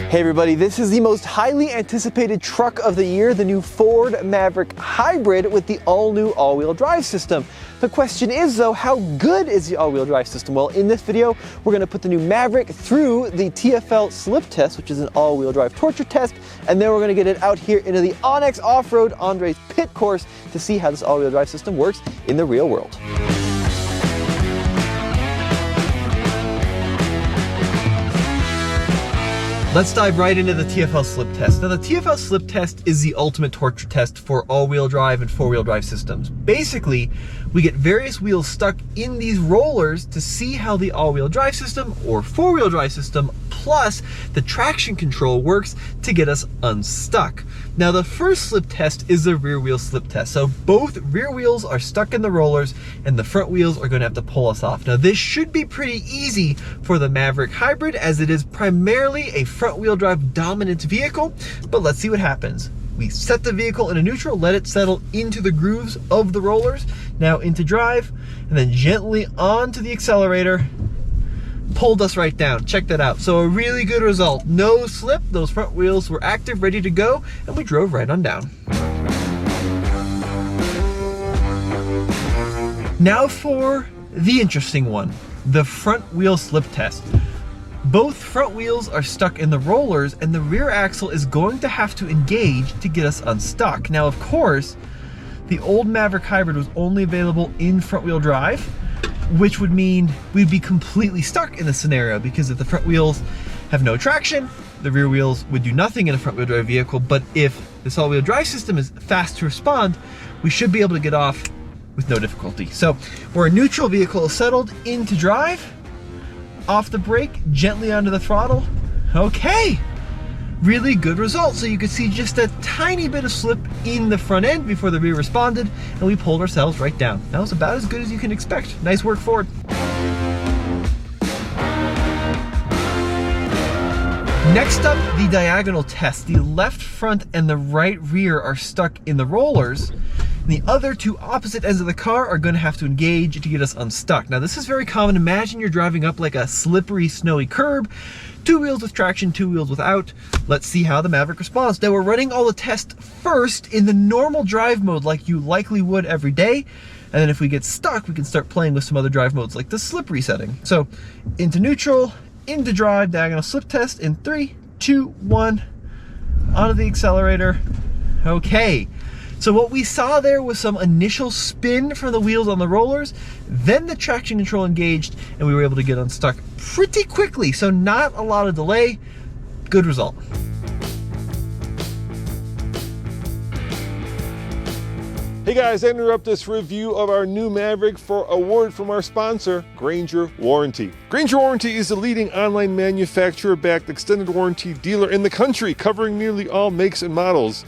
Hey everybody, this is the most highly anticipated truck of the year, the new Ford Maverick Hybrid with the all-new all-wheel drive system. The question is though, how good is the all-wheel drive system? Well, in this video, we're gonna put the new Maverick through the TFL slip test, which is an all-wheel drive torture test, and then we're gonna get it out here into the Onyx Off-Road Andre's pit course to see how this all-wheel drive system works in the real world. Let's dive right into the TFL slip test. Now the TFL slip test is the ultimate torture test for all-wheel drive and four-wheel drive systems. Basically, we get various wheels stuck in these rollers to see how the all-wheel drive system or four-wheel drive system plus the traction control works to get us unstuck. Now the first slip test is the rear wheel slip test. So both rear wheels are stuck in the rollers and the front wheels are going to have to pull us off. Now this should be pretty easy for the Maverick Hybrid as it is primarily a front wheel drive dominant vehicle, but let's see what happens. We set the vehicle in a neutral, let it settle into the grooves of the rollers, now into drive, and then gently onto the accelerator, pulled us right down. Check that out. So a really good result. No slip, those front wheels were active, ready to go, and we drove right on down. Now for the interesting one, the front wheel slip test. Both front wheels are stuck in the rollers and the rear axle is going to have to engage to get us unstuck. Now, of course, the old Maverick Hybrid was only available in front wheel drive, which would mean we'd be completely stuck in this scenario because if the front wheels have no traction, the rear wheels would do nothing in a front wheel drive vehicle. But if this all wheel drive system is fast to respond, we should be able to get off with no difficulty. So where a neutral vehicle is settled into drive, off the brake, gently onto the throttle. Okay, really good result. So you could see just a tiny bit of slip in the front end before the rear responded, and we pulled ourselves right down. That was about as good as you can expect. Nice work, Ford. Next up, the diagonal test. The left front and the right rear are stuck in the rollers. The other two opposite ends of the car are going to have to engage to get us unstuck. Now this is very common. Imagine you're driving up like a slippery, snowy curb, two wheels with traction, two wheels without. Let's see how the Maverick responds. Now we're running all the tests first in the normal drive mode like you likely would every day. And then if we get stuck, we can start playing with some other drive modes like the slippery setting. So into neutral, into drive, diagonal slip test in 3, 2, 1, onto the accelerator. Okay. So what we saw there was some initial spin from the wheels on the rollers, then the traction control engaged, and we were able to get unstuck pretty quickly. So not a lot of delay, good result. Hey guys, I interrupt this review of our new Maverick for a word from our sponsor, Granger Warranty. Granger Warranty is the leading online manufacturer-backed extended warranty dealer in the country, covering nearly all makes and models,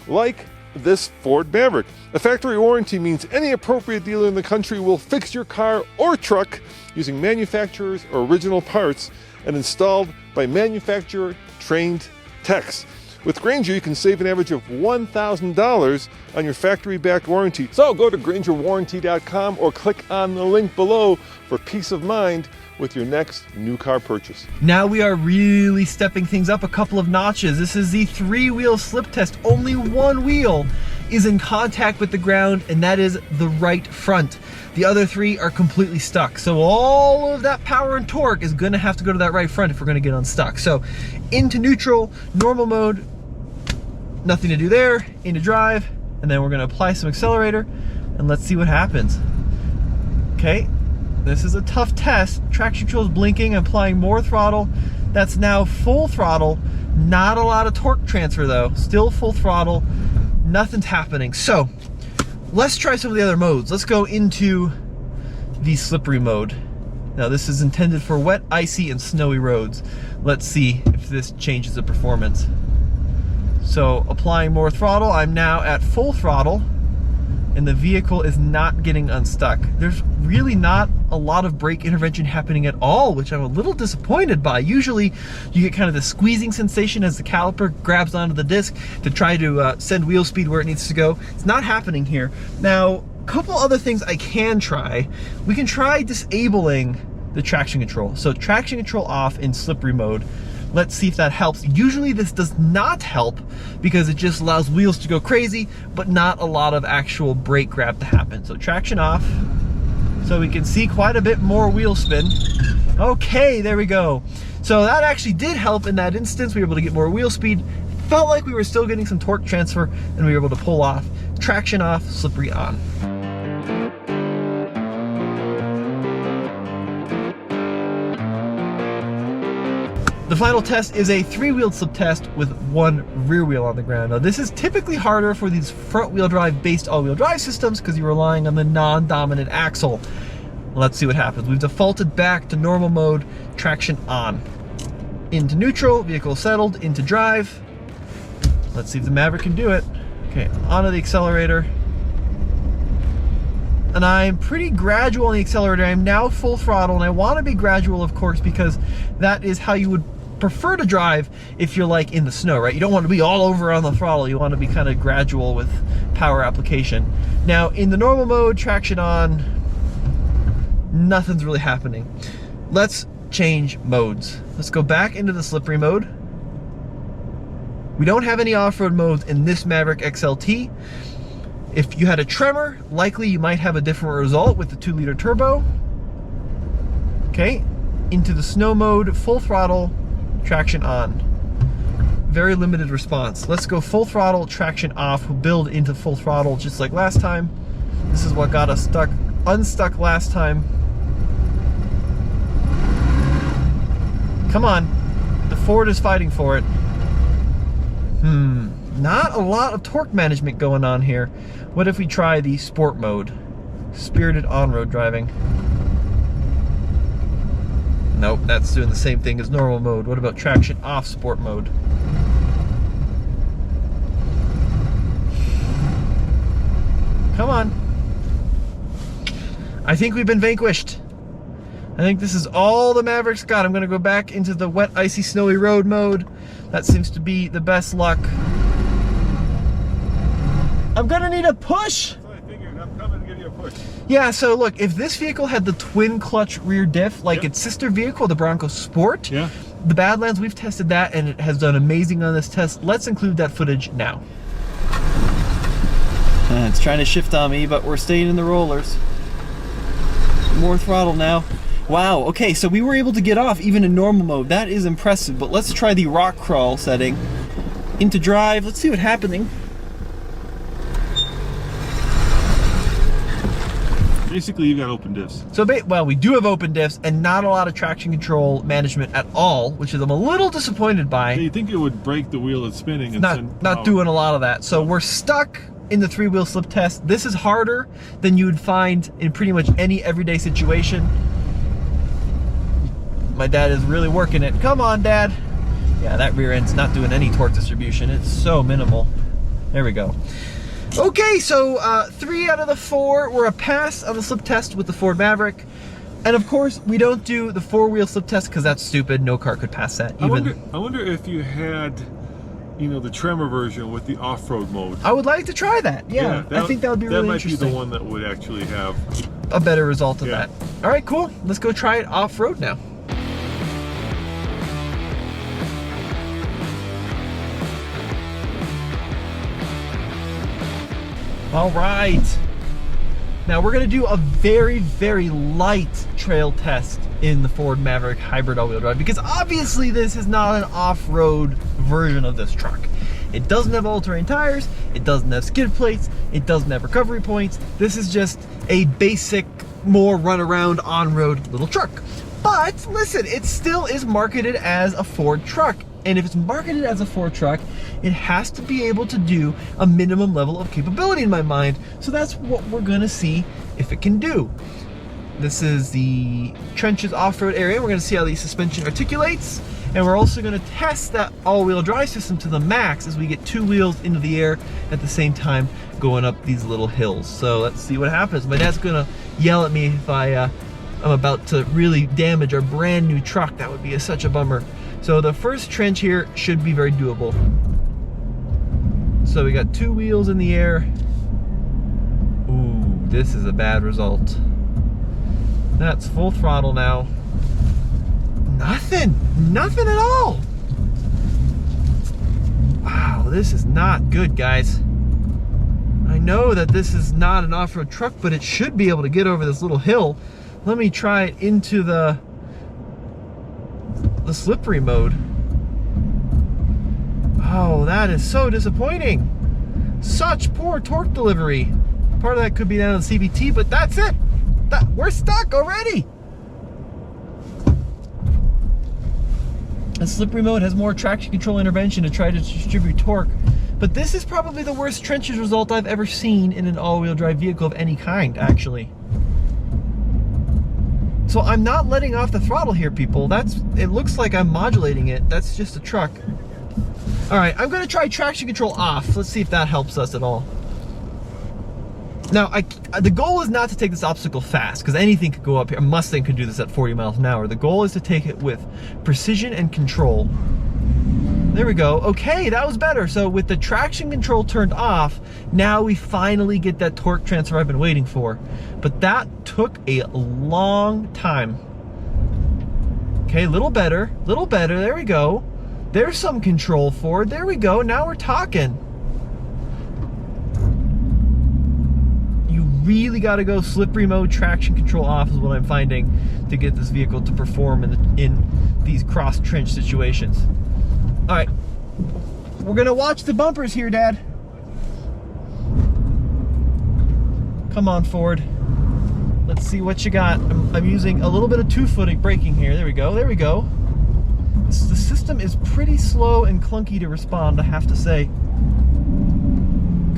like this Ford Maverick. A factory warranty means any appropriate dealer in the country will fix your car or truck using manufacturer's original parts and installed by manufacturer-trained techs. With Granger, you can save an average of $1,000 on your factory-backed warranty. So go to GrangerWarranty.com or click on the link below for peace of mind with your next new car purchase. Now we are really stepping things up a couple of notches. This is the 3-wheel slip test. Only one wheel is in contact with the ground, and that is the right front. The other 3 are completely stuck. So all of that power and torque is gonna have to go to that right front if we're gonna get unstuck. So into neutral, normal mode, nothing to do there, into drive, and then we're gonna apply some accelerator, and let's see what happens. Okay. This is a tough test. Traction control is blinking, I'm applying more throttle. That's now full throttle. Not a lot of torque transfer though. Still full throttle, nothing's happening. So let's try some of the other modes. Let's go into the slippery mode. Now this is intended for wet, icy, and snowy roads. Let's see if this changes the performance. So applying more throttle, I'm now at full throttle, and the vehicle is not getting unstuck. There's really not a lot of brake intervention happening at all, which I'm a little disappointed by. Usually you get kind of the squeezing sensation as the caliper grabs onto the disc to try to send wheel speed where it needs to go. It's not happening here. Now, a couple other things I can try. We can try disabling the traction control. So traction control off in slippery mode. Let's see if that helps. Usually this does not help because it just allows wheels to go crazy, but not a lot of actual brake grab to happen. So traction off, so we can see quite a bit more wheel spin. Okay, there we go. So that actually did help in that instance. We were able to get more wheel speed. Felt like we were still getting some torque transfer, and we were able to pull off. Traction off, slippery on. The final test is a 3-wheeled slip test with 1 rear wheel on the ground. Now this is typically harder for these front wheel drive based all-wheel drive systems because you're relying on the non-dominant axle. Let's see what happens. We've defaulted back to normal mode, traction on. Into neutral, vehicle settled, into drive. Let's see if the Maverick can do it. Okay, onto the accelerator. And I'm pretty gradual on the accelerator. I'm now full throttle, and I want to be gradual, of course, because that is how you would prefer to drive if you're like in the snow, right? You don't want to be all over on the throttle. You want to be kind of gradual with power application. Now, in the normal mode, traction on, nothing's really happening. Let's change modes. Let's go back into the slippery mode. We don't have any off-road modes in this Maverick XLT. If you had a tremor, likely you might have a different result with the 2-liter turbo. Okay, into the snow mode, full throttle, traction on. Very limited response. Let's go full throttle, traction off. We'll build into full throttle just like last time. This is what got us unstuck last time. Come on, the Ford is fighting for it. Not a lot of torque management going on here. What if we try the sport mode? Spirited on-road driving. Nope, that's doing the same thing as normal mode. What about traction off sport mode? Come on. I think we've been vanquished. I think this is all the Maverick's got. I'm gonna go back into the wet, icy, snowy road mode. That seems to be the best luck. I'm gonna need a push. That's what I figured. I'm coming to give you a push. Yeah, so look, if this vehicle had the twin clutch rear diff, like its sister vehicle, the Bronco Sport, the Badlands, we've tested that and it has done amazing on this test. Let's include that footage now. It's trying to shift on me, but we're staying in the rollers. More throttle now. Wow, okay, so we were able to get off even in normal mode. That is impressive, but let's try the rock crawl setting. Into drive, let's see what's happening. Basically, you got open diffs. So, well, we do have open diffs and not a lot of traction control management at all, which is I'm a little disappointed by. You think it would break the wheel that's spinning? And not doing a lot of that. So we're stuck in the 3-wheel slip test. This is harder than you would find in pretty much any everyday situation. My dad is really working it. Come on, Dad. Yeah, that rear end's not doing any torque distribution. It's so minimal. There we go. Okay, so 3 out of the 4 were a pass on the slip test with the Ford Maverick. And of course, we don't do the 4-wheel slip test because that's stupid. No car could pass that. I wonder if you had, you know, the tremor version with the off-road mode. I would like to try that. Yeah, I think that would be really interesting. That might be the one that would actually have a better result of that. All right, cool. Let's go try it off-road now. All right, now we're gonna do a very, very light trail test in the Ford Maverick hybrid all-wheel drive because obviously this is not an off-road version of this truck. It doesn't have all-terrain tires, it doesn't have skid plates, it doesn't have recovery points. This is just a basic, more run-around on-road little truck. But listen, it still is marketed as a Ford truck. And if it's marketed as a Ford truck, it has to be able to do a minimum level of capability in my mind. So that's what we're gonna see if it can do. This is the trenches off-road area. We're gonna see how the suspension articulates. And we're also gonna test that all-wheel drive system to the max as we get 2 wheels into the air at the same time going up these little hills. So let's see what happens. My dad's gonna yell at me if I'm about to really damage our brand new truck. That would be such a bummer. So the first trench here should be very doable. So we got 2 wheels in the air. Ooh, this is a bad result. That's full throttle now. Nothing at all. Wow, this is not good, guys. I know that this is not an off-road truck, but it should be able to get over this little hill. Let me try it into the slippery mode. Oh, that is so disappointing. Such poor torque delivery. Part of that could be down to the CVT, but that's it. We're stuck already. The slippery mode has more traction control intervention to try to distribute torque, but this is probably the worst trenches result I've ever seen in an all-wheel drive vehicle of any kind, actually. So I'm not letting off the throttle here, people. It looks like I'm modulating it. That's just a truck. All right, I'm gonna try traction control off. Let's see if that helps us at all. Now, the goal is not to take this obstacle fast, because anything could go up here. A Mustang could do this at 40 miles an hour. The goal is to take it with precision and control. There we go. Okay, that was better. So with the traction control turned off, now we finally get that torque transfer I've been waiting for. But that took a long time. Okay, a little better, there we go. There's some control forward, there we go, now we're talking. You really gotta go slippery mode, traction control off is what I'm finding to get this vehicle to perform in these cross trench situations. All right, we're gonna watch the bumpers here, Dad. Come on, Ford. Let's see what you got. I'm using a little bit of 2-foot braking here. There we go, there we go. The system is pretty slow and clunky to respond, I have to say.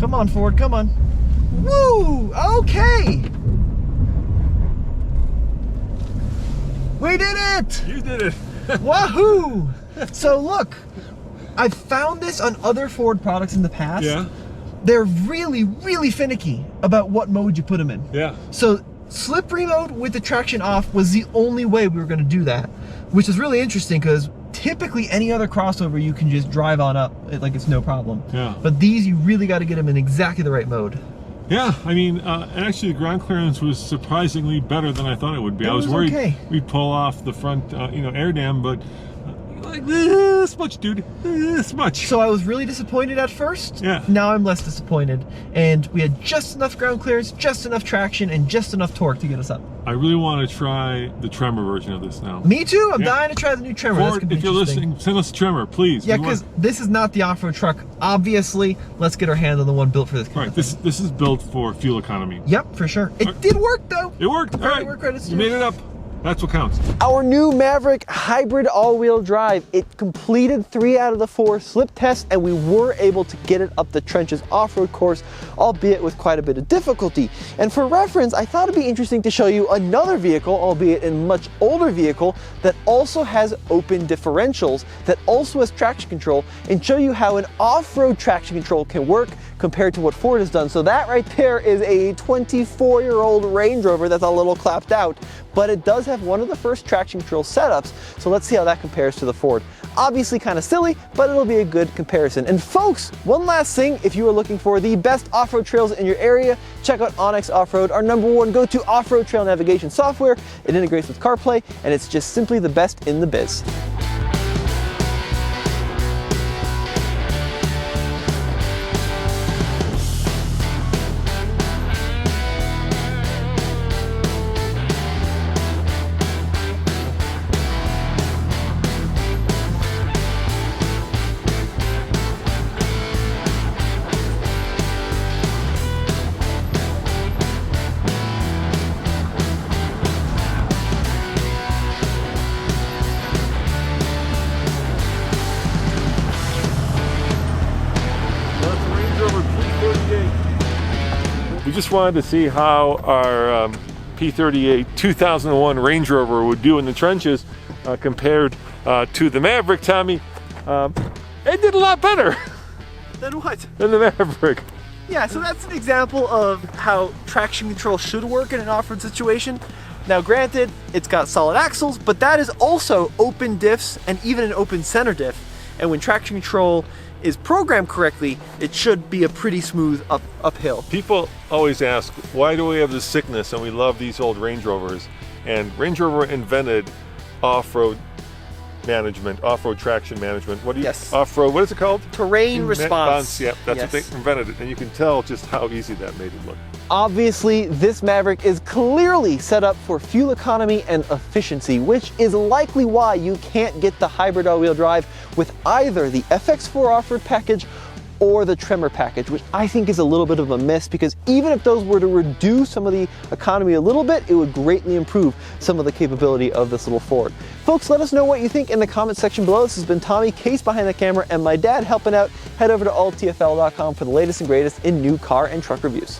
Come on, Ford, come on. Woo, okay. We did it! You did it. Wahoo! So look, I've found this on other Ford products in the past. Yeah. They're really, really finicky about what mode you put them in. Yeah. So slippery mode with the traction off was the only way we were going to do that, which is really interesting because typically any other crossover you can just drive on up like it's no problem. Yeah. But these, you really got to get them in exactly the right mode. Yeah, I mean, actually the ground clearance was surprisingly better than I thought it would be. I was worried we'd pull off the front, air dam, but like this much, dude, this much. So I was really disappointed at first. Yeah. Now I'm less disappointed, and we had just enough ground clearance, just enough traction, and just enough torque to get us up. I really want to try the Tremor version of this now. Me too. I'm dying to try the new Tremor. Ford, if you're listening, send us a Tremor, please. Yeah, because this is not the off-road truck. Obviously, let's get our hands on the one built for this kind of thing. This is built for fuel economy. Yep, for sure. It did work though. It worked. All right. You made it up. That's what counts. Our new Maverick hybrid all-wheel drive. It completed 3 out of the 4 slip tests, and we were able to get it up the trenches off-road course, albeit with quite a bit of difficulty. And for reference, I thought it'd be interesting to show you another vehicle, albeit a much older vehicle, that also has open differentials, that also has traction control, and show you how an off-road traction control can work compared to what Ford has done. So that right there is a 24-year-old Range Rover that's a little clapped out, but it does have one of the first traction control setups, so let's see how that compares to the Ford. Obviously kind of silly, but it'll be a good comparison. And folks, one last thing, if you are looking for the best off-road trails in your area, check out Onyx Off-Road, our #1 go-to off-road trail navigation software. It integrates with CarPlay, and it's just simply the best in the biz. We just wanted to see how our P38 2001 Range Rover would do in the trenches compared to the Maverick, Tommy. It did a lot better. Then what? Than the Maverick. Yeah, so that's an example of how traction control should work in an off-road situation. Now granted, it's got solid axles, but that is also open diffs and even an open center diff. And when traction control is programmed correctly, it should be a pretty smooth uphill. People always ask, why do we have this sickness and we love these old Range Rovers? And Range Rover invented off-road management, off-road traction management. What do you? Yes. Off-road. What is it called? Terrain response. Yeah, that's Yes. what they invented it, and you can tell just how easy that made it look. Obviously, this Maverick is clearly set up for fuel economy and efficiency, which is likely why you can't get the hybrid all-wheel drive with either the FX4 off-road package or the Tremor package, which I think is a little bit of a miss, because even if those were to reduce some of the economy a little bit, it would greatly improve some of the capability of this little Ford. Folks, let us know what you think in the comment section below. This has been Tommy, Case behind the camera, and my dad helping out. Head over to alltfl.com for the latest and greatest in new car and truck reviews.